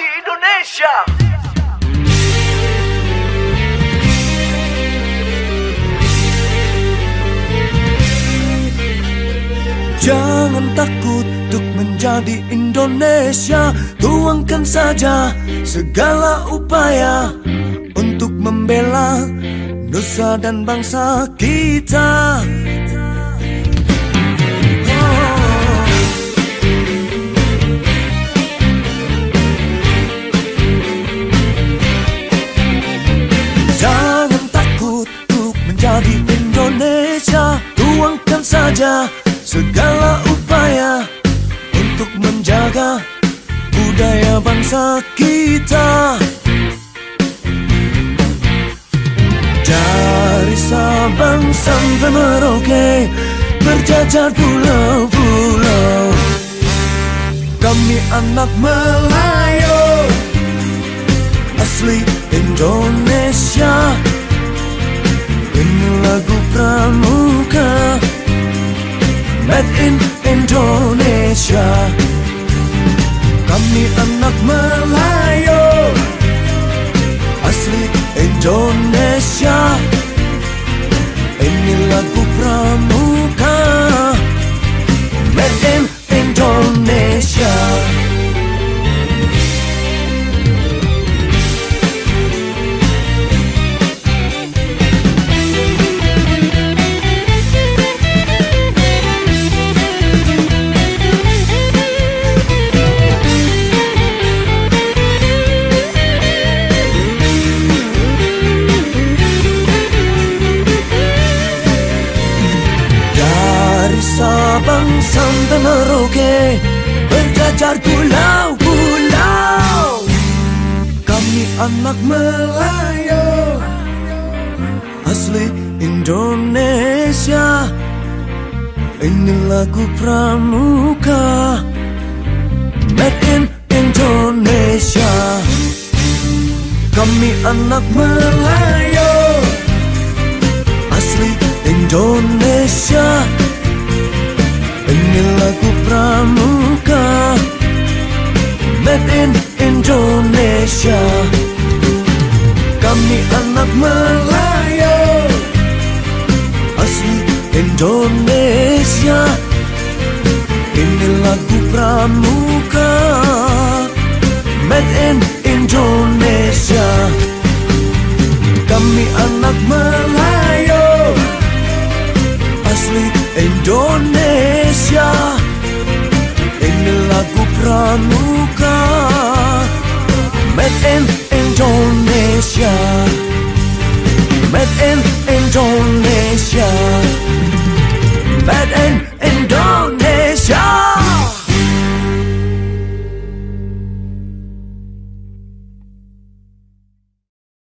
di Indonesia. Jangan takut untuk menjadi Indonesia. Tuangkan saja segala upaya untuk membela nusa dan bangsa kita. Jangan takut untuk menjadi Indonesia. Tuangkan saja segala upaya untuk menjaga budaya bangsa kita. Dari Sabang sampai Merauke, berjajar pulau-pulau, kami anak Melayu asli Indonesia. Ini lagu pramuka made in Indonesia. Kami anak Melayu asli Indonesia. Ini lagu pramuka made in Indonesia. Sabang sampai Merauke, berjajar pulau-pulau, kami anak Melayu asli Indonesia. Ini lagu pramuka made in Indonesia. Kami anak Melayu asli Indonesia. Ini lagu pramuka made in Indonesia. Kami anak Melayu asli Indonesia. Ini lagu pramuka made in Indonesia. Kami anak Melayu asli Indonesia. Ini lagu pramuka made in Indonesia. Made in Indonesia.